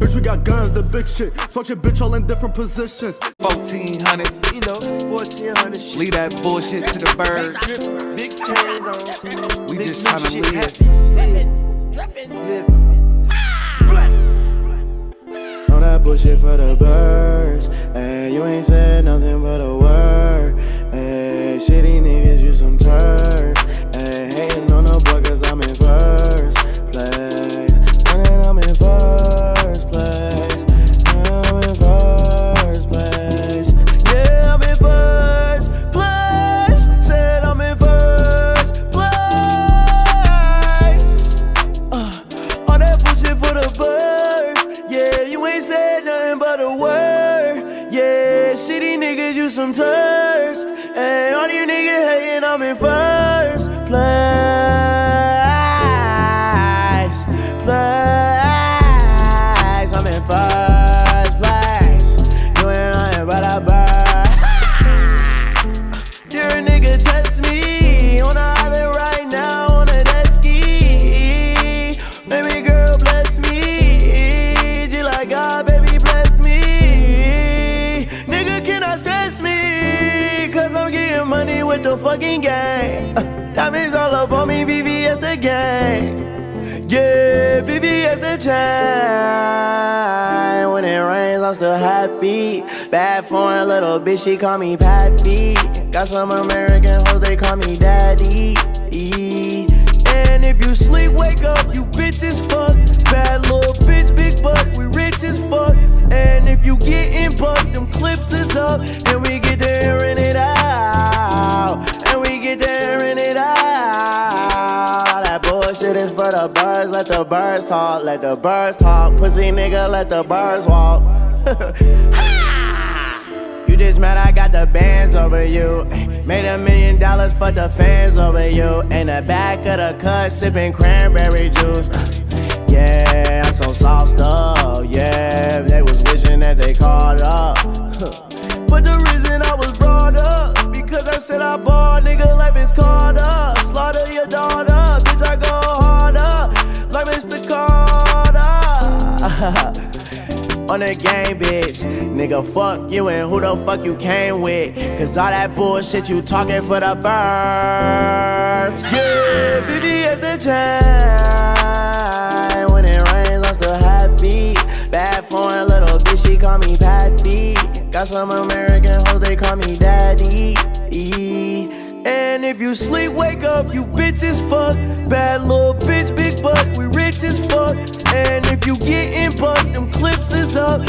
Bitch, we got guns, the big shit. Fuck your bitch all in different positions. 1400, you know, 1400 shit. leave that bullshit to the birds. Big chain on. We big just tryna shit live. Drippin'. All that bullshit for the birds. Ay, you ain't said nothing but a word. Ay, shitty niggas, you some turds. Ay, hating on the boy cause I'm in first place. And I'm in first place. I'm in first place. Yeah, I'm in first place. Said I'm in first place. All that bullshit for the birds. Yeah, you ain't said nothing but a word. Yeah, shitty niggas, you some turds. Hey, all you niggas hating, I'm in first place. I'm in first place. You ain't nothing but a bird. You're a nigga, test me. On the island right now, on a jet ski. Baby girl, bless me. Just like God, baby, bless me. Nigga, cannot stress me. Cause I'm getting money with the fucking gang. Diamonds all up on me, VVS the gang. Yeah, VVS the chain. When it rains, I'm still happy. Bad foreign little bitch, she call me Pappy. Got some American hoes, they call me Daddy. And if you sleep, wake up, you bitch as fuck. Bad little bitch, big butt, we rich as fuck. And if you getting bucked, them clips is up. And we get to airing it out. And we get to airing it out. All that bullshit is for the birds, let the birds talk. Let the birds talk, pussy nigga, let the birds walk. You just mad I got the bands over you. Made $1 million for the fans over you. In the back of the cut, sipping cranberry juice. Yeah, I'm so sauced up. Yeah, they was wishing that they called up. But the reason I was brought up, because I said I bought, nigga, life is caught up. Slaughter your daughter, bitch, I go harder. Like Mr. Carter. On the game, bitch. Nigga, fuck you and who the fuck you came with. Cause all that bullshit you talking for the birds. Yeah, VVS the chain. When it rains, I'm still happy. Bad foreign little bitch, she call me Pappy. Got some American hoes, they call me Daddy. And if you sleep, wake up, you bitch as fuck. Bad little bitch, big butt, we rich as fuck. And if you getting bucked, them clips is up.